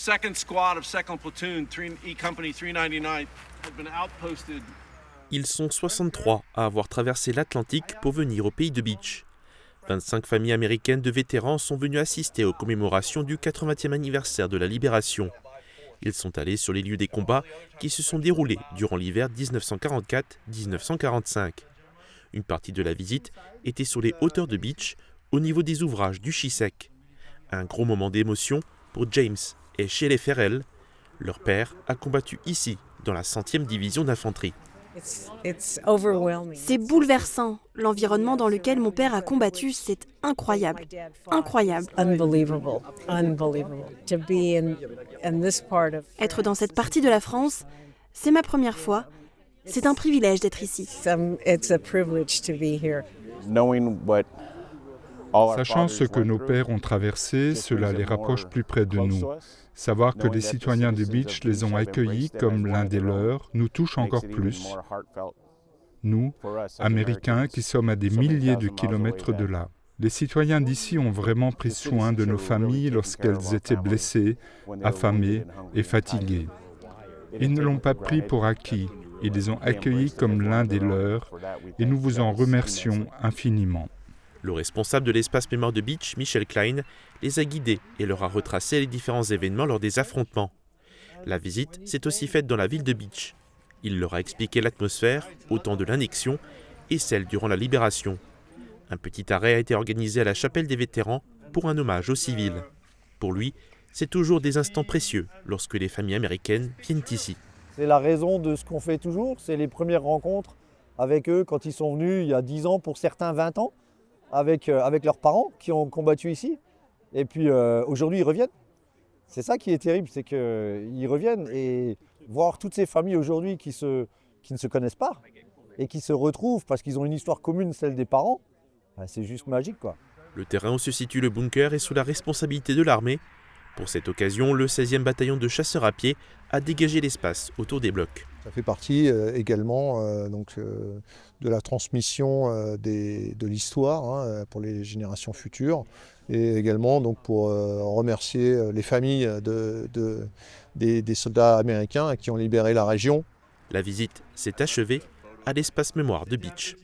2nd Squad of 2nd Platoon, E Company 399, had been outposted. Ils sont 63 à avoir traversé l'Atlantique pour venir au pays de Beach. 25 familles américaines de vétérans sont venues assister aux commémorations du 80e anniversaire de la Libération. Ils sont allés sur les lieux des combats qui se sont déroulés durant l'hiver 1944-1945. Une partie de la visite était sur les hauteurs de Beach, au niveau des ouvrages du Chisec. Un gros moment d'émotion pour James et Shelley Ferrell. Leur père a combattu ici, dans la 100e division d'infanterie. C'est bouleversant. L'environnement dans lequel mon père a combattu, c'est incroyable. Incroyable. Être dans cette partie de la France, c'est ma première fois. C'est un privilège d'être ici. Sachant ce que nos pères ont traversé, cela les rapproche plus près de nous. Savoir que les citoyens de Beach les ont accueillis comme l'un des leurs nous touche encore plus. Nous, Américains, qui sommes à des milliers de kilomètres de là. Les citoyens d'ici ont vraiment pris soin de nos familles lorsqu'elles étaient blessées, affamées et fatiguées. Ils ne l'ont pas pris pour acquis. Ils les ont accueillis comme l'un des leurs et nous vous en remercions infiniment. Le responsable de l'espace mémoire de Beach, Michel Klein, les a guidés et leur a retracé les différents événements lors des affrontements. La visite s'est aussi faite dans la ville de Beach. Il leur a expliqué l'atmosphère, au temps de l'annexion, et celle durant la libération. Un petit arrêt a été organisé à la chapelle des vétérans pour un hommage aux civils. Pour lui, c'est toujours des instants précieux lorsque les familles américaines viennent ici. C'est la raison de ce qu'on fait toujours, c'est les premières rencontres avec eux quand ils sont venus il y a 10 ans, pour certains 20 ans. Avec leurs parents qui ont combattu ici. Et puis aujourd'hui, ils reviennent. C'est ça qui est terrible, c'est qu'ils reviennent. Et voir toutes ces familles aujourd'hui qui ne se connaissent pas et qui se retrouvent parce qu'ils ont une histoire commune, celle des parents, c'est juste magique, quoi. Le terrain où se situe le bunker est sous la responsabilité de l'armée. Pour cette occasion, le 16e bataillon de chasseurs à pied a dégagé l'espace autour des blocs. Ça fait partie également de la transmission de l'histoire pour les générations futures et également pour remercier les familles des soldats américains qui ont libéré la région. La visite s'est achevée à l'espace mémoire de Beach.